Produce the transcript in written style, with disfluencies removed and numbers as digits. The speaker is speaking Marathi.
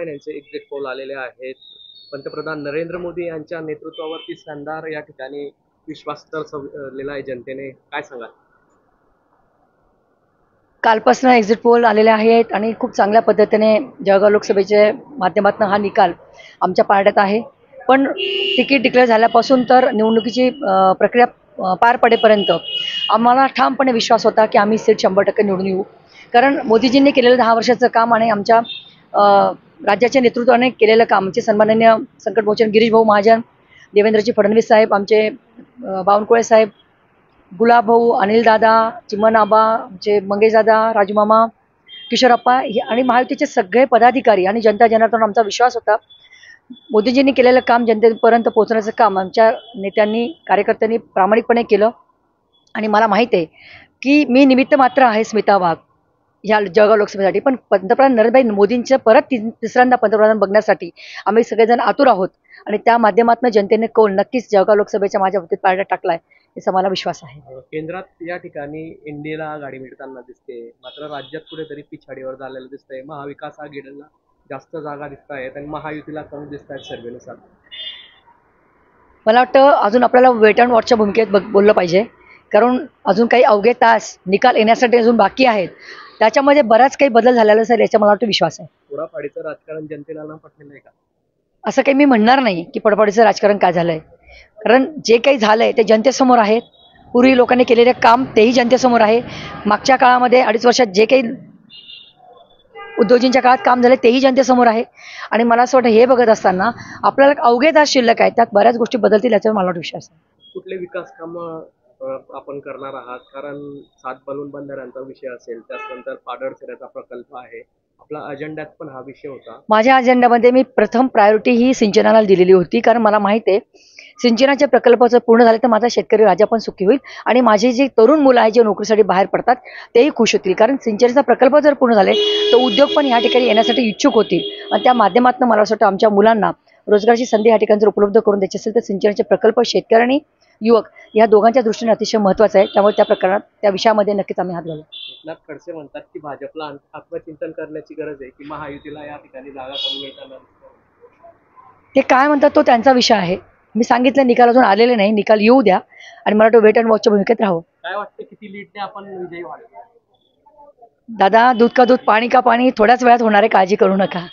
महिन्यांचे एक्झिट पोल आलेले आहेत. पंतप्रधान नरेंद्र मोदी यांच्या नेतृत्वावरती शानदार या ठिकाणी विश्वास दर्शवलेला आहे जनतेने. काय सांगाल? कालपासून एक्झिट पोल आलेले आहेत आणि खूप चांगल्या पद्धतीने जळगाव लोकसभेच्या माध्यमातून हा निकाल आमच्या पारड्यात आहे. पण तिकीट डिक्लेअर झाल्यापासून तर निवडणुकीची प्रक्रिया पार पडेपर्यंत आम्हाला ठामपणे विश्वास होता की आम्ही सीट 100% निवडून येऊ. कारण मोदीजींनी केलेलं 10 वर्षाचं काम आणि आमच्या राज्याच्या नेतृत्वाने केलेलं काम म्हणजे सन्माननीय संकटमोचन गिरीश भाऊ महाजन, देवेंद्रजी फडणवीस साहेब, आमचे बावनकुळे साहेब, गुलाब भाऊ, अनिल दादा, चिमन आबा, आमचे मंगेश दादा, राजूमामा, किशोरप्पा आणि महायुतीचे सगळे पदाधिकारी आणि जनता जनार्दन आमचा विश्वास होता. मोदीजींनी केलेलं काम जनतेपर्यंत पोहोचण्याचं काम आमच्या नेत्यांनी कार्यकर्त्यांनी प्रामाणिकपणे केलं. आणि मला माहीत आहे की मी निमित्त मात्र आहे स्मिता वाघ ह्या जळगाव लोकसभेसाठी. पण पंतप्रधान नरेंद्रभाई मोदींचं परत तिसऱ्यांदा पंतप्रधान बघण्यासाठी आम्ही सगळेजण आतुर आहोत. आणि त्या माध्यमातून जनतेने कौल नक्कीच जळगाव लोकसभेच्या माझ्या बाबतीत पारड्यात टाकलाय याचा मला विश्वास आहे. केंद्रात या ठिकाणी इंडियाला आघाडी मिळताना दिसते, मात्र राज्यात कुठेतरी पिछाडीवर झालेलं दिसतंय. महाविकास आघाडीला जास्त जागा दिसत आहेत आणि महायुतीला कमी दिसत आहेत सर्वेनुसार. मला वाटतं अजून आपल्याला वेट अँड वॉचच्या भूमिकेत बोललं पाहिजे. कारण अजून काही अवघे तास निकाल येण्यासाठी अजून बाकी आहेत. त्याच्यामध्ये बराच काही बदल झालेला असेल याचा मला वाटतं विश्वास आहे. पुढापाडीचं राजकारण जनतेला न पटलेलं आहे का? असं काही मी म्हणणार नाही की पडपाडीचं राजकारण काय झालंय. कारण जे काही झालंय ते जनतेसमोर आहे. पूर्वी लोकांनी केलेले काम तेही जनतेसमोर आहे. मागच्या काळामध्ये 2.5 वर्षात जे काही उद्योजींच्या काळात काम झाले तेही जनतेसमोर आहे. आणि मला असं वाटतं हे बघत असताना आपल्याला अवघे तास शिल्लक आहे, त्यात बऱ्याच गोष्टी बदलतील याच्यावर मला विश्वास आहे. कुठले विकास कामं आपण करणार आहात? कारण 7 बलून बंधाऱ्यांचा विषय असेल, त्यानंतर पाडळसिऱ्याचा प्रकल्प आहे, आपला अजेंड्यात पण हा विषय होता. माझ्या अजेंड्यामध्ये मी प्रथम प्रायोरिटी ही सिंचनाला दिलेली होती. कारण मला माहिती आहे सिंचनाचे प्रकल्प जर पूर्ण झाले तर माझा शेतकरी राजा पण सुखी होईल आणि माझे जे तरुण मुलं आहेत जे नोकरीसाठी बाहेर पडतात तेही खुश होतील. कारण सिंचनाचा प्रकल्प जर पूर्ण झाले तर उद्योग पण ह्या ठिकाणी येण्यासाठी इच्छुक होतील आणि त्या माध्यमातून मला असं वाटतं आमच्या मुलांना रोजगाराची संधी ह्या ठिकाणी जर उपलब्ध करून द्यायची असेल तर सिंचनाचे प्रकल्प शेतकरी आणि युवक या दोघांच्या दृष्टीने अतिशय महत्त्वाचं आहे. त्यामुळे त्या प्रकरणात त्या विषयामध्ये नक्कीच आम्ही हात घालू. एकनाथ खडसे म्हणतात की भाजपला आत्मचिंतन करण्याची गरज आहे की महायुतीला या ठिकाणी जागा कमी मिळताना. ते काय म्हणतात तो त्यांचा विषय आहे. मी सांगितलं निकाल अजून आलेले नाही, निकाल येऊ द्या आणि मला तो वेट अँड वॉचच्या भूमिकेत राहावं. काय वाटतं किती लीडने आपण विजयी व्हाल? दादा दूध का दूध पाणी का पाणी थोड्याच वेळात होणार आहे, काळजी करू नका.